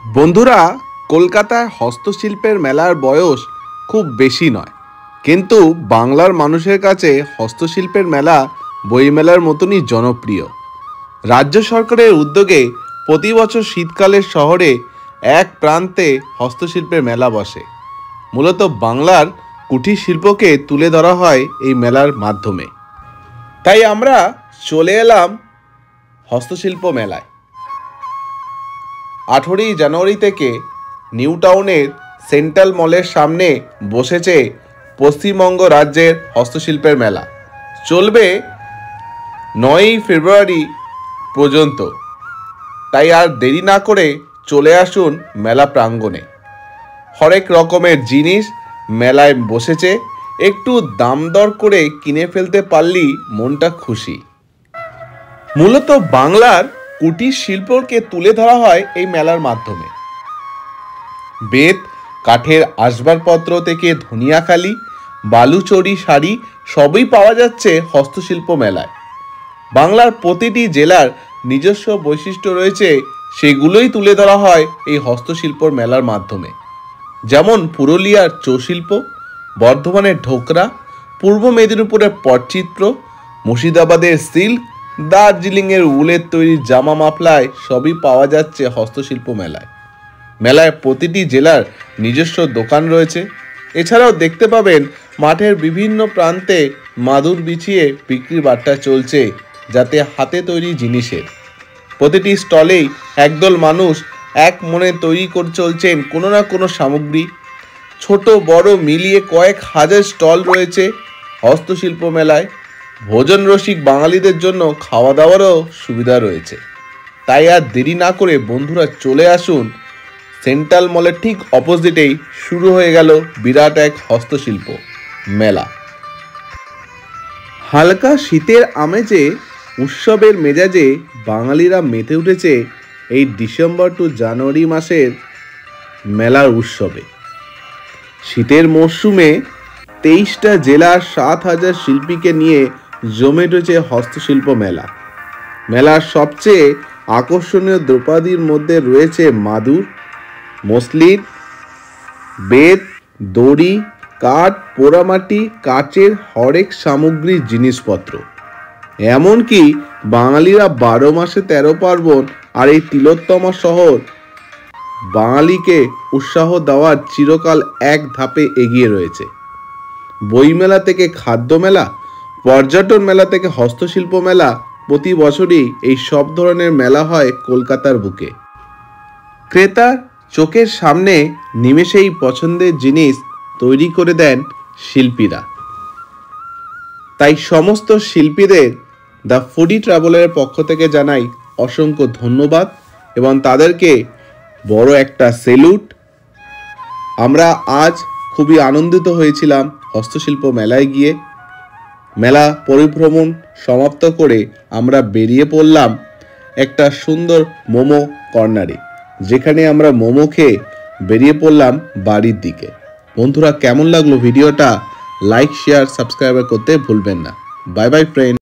বন্ধুরা, কলকাতায় হস্তশিল্পের মেলার বয়স খুব বেশি নয়, কিন্তু বাংলার মানুষের কাছে হস্তশিল্পের মেলা বইমেলার মতনই জনপ্রিয়। রাজ্য সরকারের উদ্যোগে প্রতি বছর শীতকালে শহরে এক প্রান্তে হস্তশিল্পের মেলা বসে। মূলত বাংলার কুটির শিল্পকে তুলে ধরা হয় এই মেলার মাধ্যমে। তাই আমরা চলে এলাম হস্তশিল্প মেলায়। 18ই জানুয়ারি থেকে নিউ টাউনের সেন্ট্রাল মলের সামনে বসেছে পশ্চিমবঙ্গ রাজ্যের হস্তশিল্পের মেলা। চলবে 9ই ফেব্রুয়ারি পর্যন্ত। তাই আর দেরি না করে চলে আসুন মেলা প্রাঙ্গণে। হরেক রকমের জিনিস মেলায় বসেছে, একটু দাম দর করে কিনে ফেলতে পারলেই মনটা খুশি। মূলত বাংলার কুটির শিল্পকে তুলে ধরা হয় এই মেলার মাধ্যমে। বেত, কাঠের আসবাবপত্র থেকে ধনিয়াখালি, বালুচরি শাড়ি সবই পাওয়া যাচ্ছে হস্তশিল্প মেলায়। বাংলার প্রতিটি জেলার নিজস্ব বৈশিষ্ট্য রয়েছে, সেগুলোই তুলে ধরা হয় এই হস্তশিল্পর মেলার মাধ্যমে। যেমন পুরুলিয়ার চৌশিল্প, বর্ধমানের ঢোকরা, পূর্ব মেদিনীপুরের পটচিত্র, মুর্শিদাবাদের সিল্ক, দার্জিলিংয়ের উলের তৈরি জামা মাফলায় সবই পাওয়া যাচ্ছে হস্তশিল্প মেলায়। মেলায় প্রতিটি জেলার নিজস্ব দোকান রয়েছে। এছাড়াও দেখতে পাবেন মাঠের বিভিন্ন প্রান্তে মাদুর বিছিয়ে বিক্রির বাট্টা চলছে, যাতে হাতে তৈরি জিনিসের। প্রতিটি স্টলেই একদল মানুষ এক মনে তৈরি করে চলছেন কোনো না কোনো সামগ্রী। ছোট বড় মিলিয়ে কয়েক হাজার স্টল রয়েছে হস্তশিল্প মেলায়। ভোজন রসিক বাঙালিদের জন্য খাওয়া দাওয়ারও সুবিধা রয়েছে। তাই আর দেরি না করে বন্ধুরা চলে আসুন। সেন্ট্রাল মলের ঠিক অপোজিটেই শুরু হয়ে গেল বিরাট এক হস্তশিল্প মেলা। হালকা শীতের আমেজে, উৎসবের মেজাজে বাঙালিরা মেতে উঠেছে এই ডিসেম্বর টু জানুয়ারি মাসের মেলার উৎসবে। শীতের মরশুমে 23টা জেলার 7,000 শিল্পীকে নিয়ে জমে উঠেছে হস্তশিল্প মেলা। মেলার সবচেয়ে আকর্ষণীয় দ্রব্যাদির মধ্যে রয়েছে মাদুর, মসলিন, বেত, দড়ি, কাঠ, পোড়ামাটি, কাচের হরেক সামগ্রীর জিনিসপত্র। এমনকি বাঙালিরা 12 মাসে 13 পার্বণ আর এই তিলোত্তমা শহর বাঙালিকে উৎসাহ দেওয়ার চিরকাল এক ধাপে এগিয়ে রয়েছে। বইমেলা থেকে খাদ্য মেলা, পর্যটন মেলা থেকে হস্তশিল্প মেলা, প্রতি বছরই এই সব ধরনের মেলা হয় কলকাতার বুকে। ক্রেতার চোখের সামনে নিমেষেই পছন্দের জিনিস তৈরি করে দেন শিল্পীরা। তাই সমস্ত শিল্পীদের দ্য ফুডি ট্রাভেলের পক্ষ থেকে জানাই অসংখ্য ধন্যবাদ এবং তাদেরকে বড় একটা সেলুট। আমরা আজ খুবই আনন্দিত হয়েছিলাম হস্তশিল্প মেলায় গিয়ে। মেলা পরিভ্রমণ সমাপ্ত করে আমরা বেরিয়ে পড়লাম একটা সুন্দর মোমো কর্নারে, যেখানে আমরা মোমো খেয়ে বেরিয়ে পড়লাম বাড়ির দিকে। বন্ধুরা, কেমন লাগলো ভিডিওটা? লাইক, শেয়ার, সাবস্ক্রাইব করতে ভুলবেন না। Bye bye friend.